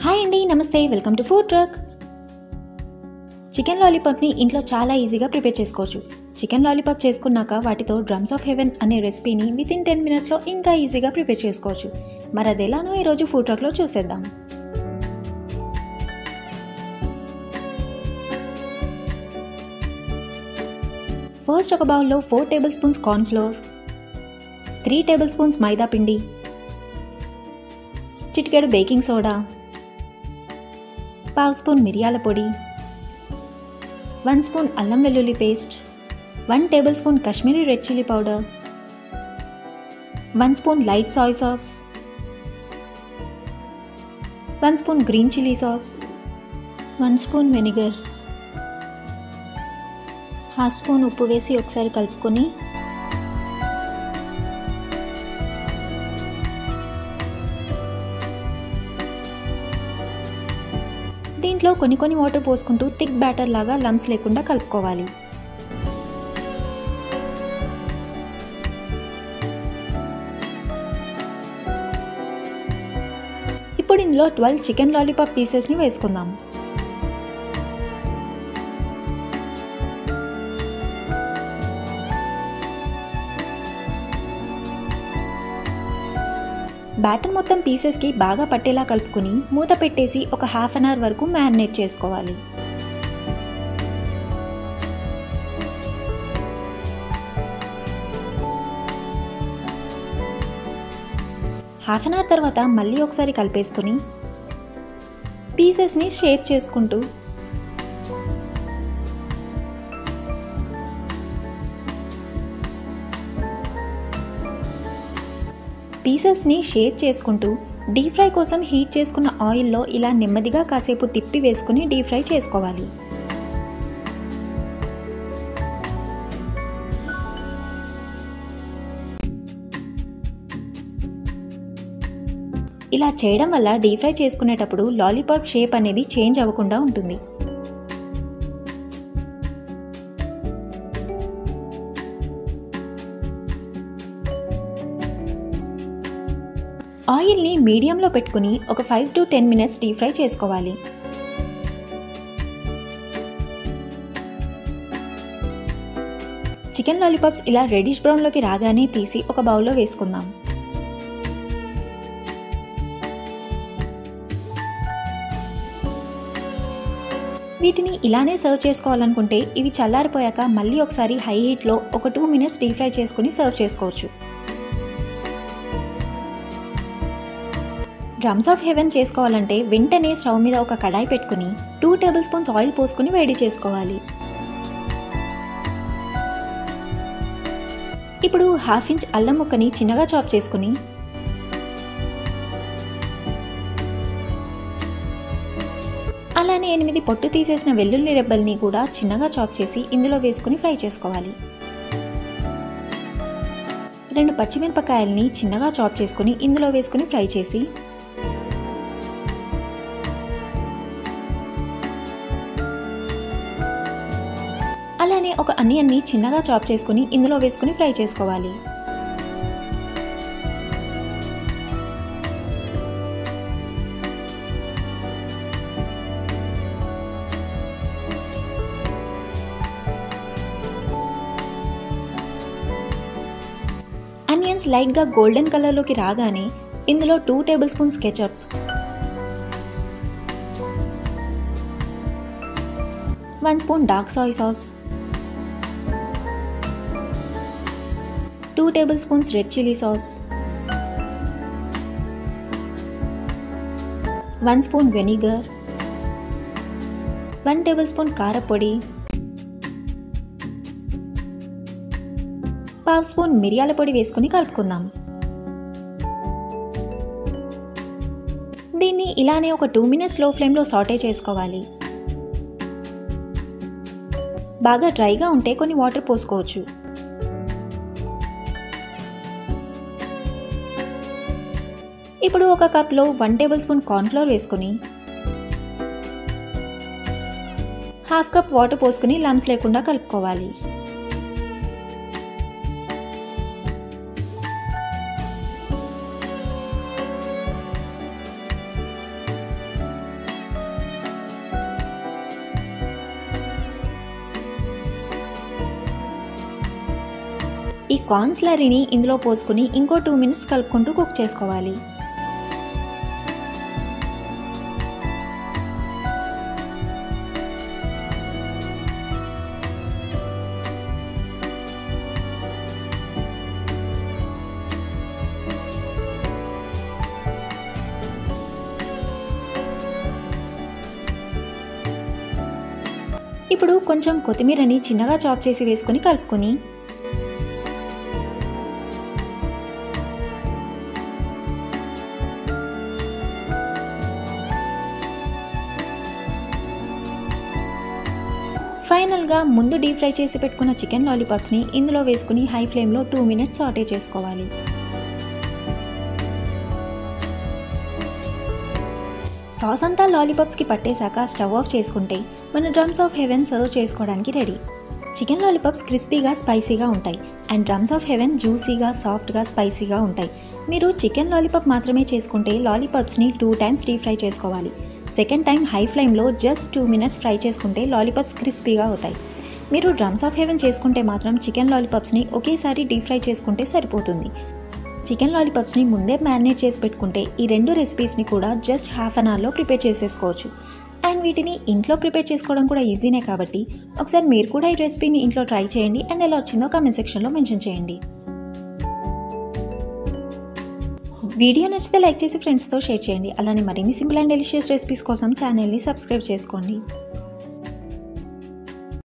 Hi అండి, నమస్తే. Welcome to food truck. Chicken లాలీపాప్ని ఇంట్లో చాలా ఈజీగా ప్రిపేర్ చేసుకోవచ్చు. చికెన్ లాలీపాప్ చేసుకున్నాక వాటితో డ్రమ్స్ ఆఫ్ హెవెన్ అనే రెసిపీని వితిన్ 10 minutesలో ఇంకా ఈజీగా ప్రిపేర్ చేసుకోవచ్చు. మరి అది ఎలానో ఈరోజు ఫుడ్ ట్రక్లో చూసేద్దాం. ఫస్ట్ ఒక బౌల్లో 4 tablespoons కార్న్ ఫ్లోర్, 3 tablespoons మైదా పిండి, చిటికెడు బేకింగ్ సోడా, 1/2 స్పూన్ మిరియాల పొడి, 1 స్పూన్ అల్లం వెల్లుల్లి paste, 1 tablespoon Kashmiri red chilli powder, 1 spoon light soya sauce, 1 spoon green chilli sauce, 1 spoon vinegar, 1/2 spoon ఉప్పు వేసి ఒకసారి కలుపుకొని దీంట్లో కొన్ని వాటర్ పోసుకుంటూ థిక్ బ్యాటర్ లాగా లమ్స్ లేకుండా కలుపుకోవాలి. ఇప్పుడు ఇందులో 12 చికెన్ లాలీపాప్ పీసెస్ని వేసుకుందాం. బ్యాటర్ మొత్తం పీసెస్కి బాగా పట్టేలా కలుపుకొని మూత పెట్టేసి ఒక 1/2 an hour వరకు మ్యారినేట్ చేసుకోవాలి. హాఫ్ అన్ అవర్ తర్వాత మళ్ళీ ఒకసారి కలిపేసుకొని పీసెస్ని షేప్ చేసుకుంటూ డీప్ ఫ్రై కోసం హీట్ చేసుకున్న ఆయిల్లో ఇలా నెమ్మదిగా కాసేపు తిప్పి వేసుకుని డీప్ ఫ్రై చేసుకోవాలి. ఇలా చేయడం వల్ల డీప్ ఫ్రై చేసుకునేటప్పుడు లాలీపాప్ షేప్ అనేది చేంజ్ అవ్వకుండా ఉంటుంది. ఆయిల్ని మీడియంలో పెట్టుకుని ఒక 5 to 10 minutes డీప్ ఫ్రై చేసుకోవాలి. చికెన్ లాలీపాప్స్ ఇలా రెడిష్ బ్రౌన్లోకి రాగానే తీసి ఒక బౌల్లో వేసుకుందాం. వీటిని ఇలానే సర్వ్ చేసుకోవాలనుకుంటే ఇవి చల్లారిపోయాక మళ్ళీ ఒకసారి హై హీట్లో ఒక 2 minutes డీప్ ఫ్రై చేసుకుని సర్వ్ చేసుకోవచ్చు. డ్రమ్స్ ఆఫ్ హెవెన్ చేసుకోవాలంటే వెంటనే స్టవ్ మీద ఒక కడాయి పెట్టుకుని 2 tablespoons ఆయిల్ పోసుకుని వేడి చేసుకోవాలి. ఇప్పుడు 1/2 inch అల్లం ముక్కని చిన్నగా చాప్ చేసుకుని అలానే 8 పొట్టు తీసేసిన వెల్లుల్లి రెబ్బల్ని కూడా చిన్నగా చాప్ చేసి ఇందులో వేసుకుని ఫ్రై చేసుకోవాలి. 2 పచ్చిమిరపకాయల్ని చిన్నగా చాప్ చేసుకుని ఇందులో వేసుకుని ఫ్రై చేసి అలానే ఒక ఆనియన్ని చిన్నగా చాప్ చేసుకుని ఇందులో వేసుకుని ఫ్రై చేసుకోవాలి. ఆనియన్స్ లైట్గా గోల్డెన్ కలర్లోకి రాగానే ఇందులో 2 tablespoons ketchup, 1 spoon dark soya sauce, 2 tablespoons red chilli sauce, 1 spoon vinegar, 1 tablespoon కారపొడి, 1/2 స్పూన్ మిరియాల పొడి వేసుకుని కలుపుకుందాం. దీన్ని ఇలానే ఒక 2 minutes లో ఫ్లేమ్లో సాటే చేసుకోవాలి. బాగా డ్రైగా ఉంటే కొన్ని వాటర్ పోసుకోవచ్చు. ఇప్పుడు ఒక కప్లో 1 tablespoon కార్న్ ఫ్లోర్ వేసుకుని 1/2 cup వాటర్ పోసుకుని లమ్స్ లేకుండా కలుపుకోవాలి. ఈ కార్న్ స్లరీని ఇందులో పోసుకుని ఇంకో 2 మినిట్స్ కలుపుకుంటూ కుక్ చేసుకోవాలి. ఇప్పుడు కొంచెం కొత్తిమీరని చిన్నగా చాప్ చేసి వేసుకొని కలుపుకొని ఫైనల్గా ముందు డీప్ ఫ్రై చేసి పెట్టుకున్న చికెన్ లాలీపాప్స్ని ఇందులో వేసుకుని హై ఫ్లేమ్లో 2 మినిట్స్ సాటే చేసుకోవాలి. సాస్ అంతా లాలీపాప్స్కి పట్టేశాక స్టవ్ ఆఫ్ చేసుకుంటే మన డ్రమ్స్ ఆఫ్ హెవెన్ సర్వ్ చేసుకోవడానికి రెడీ. చికెన్ లాలీపాప్స్ క్రిస్పీగా స్పైసీగా ఉంటాయి అండ్ డ్రమ్స్ ఆఫ్ హెవెన్ జ్యూసీగా సాఫ్ట్గా స్పైసీగా ఉంటాయి. మీరు చికెన్ లాలీపాప్ మాత్రమే చేసుకుంటే లాలీపాప్స్ని 2 టైమ్స్ డీప్ ఫ్రై చేసుకోవాలి. సెకండ్ టైం హై ఫ్లేమ్లో జస్ట్ 2 మినిట్స్ ఫ్రై చేసుకుంటే లాలీపాప్స్ క్రిస్పీగా అవుతాయి. మీరు డ్రమ్స్ ఆఫ్ హెవెన్ చేసుకుంటే మాత్రం చికెన్ లాలీపాప్స్ని ఒకేసారి డీప్ ఫ్రై చేసుకుంటే సరిపోతుంది. చికెన్ లాలీపాప్స్ని ముందే మ్యారినేట్ చేసి పెట్టుకుంటే ఈ 2 రెసిపీస్ని కూడా జస్ట్ హాఫ్ అన్ అవర్లో ప్రిపేర్ చేసేసుకోవచ్చు. అండ్ వీటిని ఇంట్లో ప్రిపేర్ చేసుకోవడం కూడా ఈజీనే కాబట్టి ఒకసారి మీరు కూడా ఈ రెసిపీని ఇంట్లో ట్రై చేయండి అండ్ ఎలా వచ్చిందో కామెంట్ సెక్షన్లో మెన్షన్ చేయండి. వీడియో నచ్చితే లైక్ చేసి ఫ్రెండ్స్తో షేర్ చేయండి. అలానే మరిన్ని సింపుల్ అండ్ డెలిషియస్ రెసిపీస్ కోసం ఛానల్ని సబ్స్క్రైబ్ చేసుకోండి.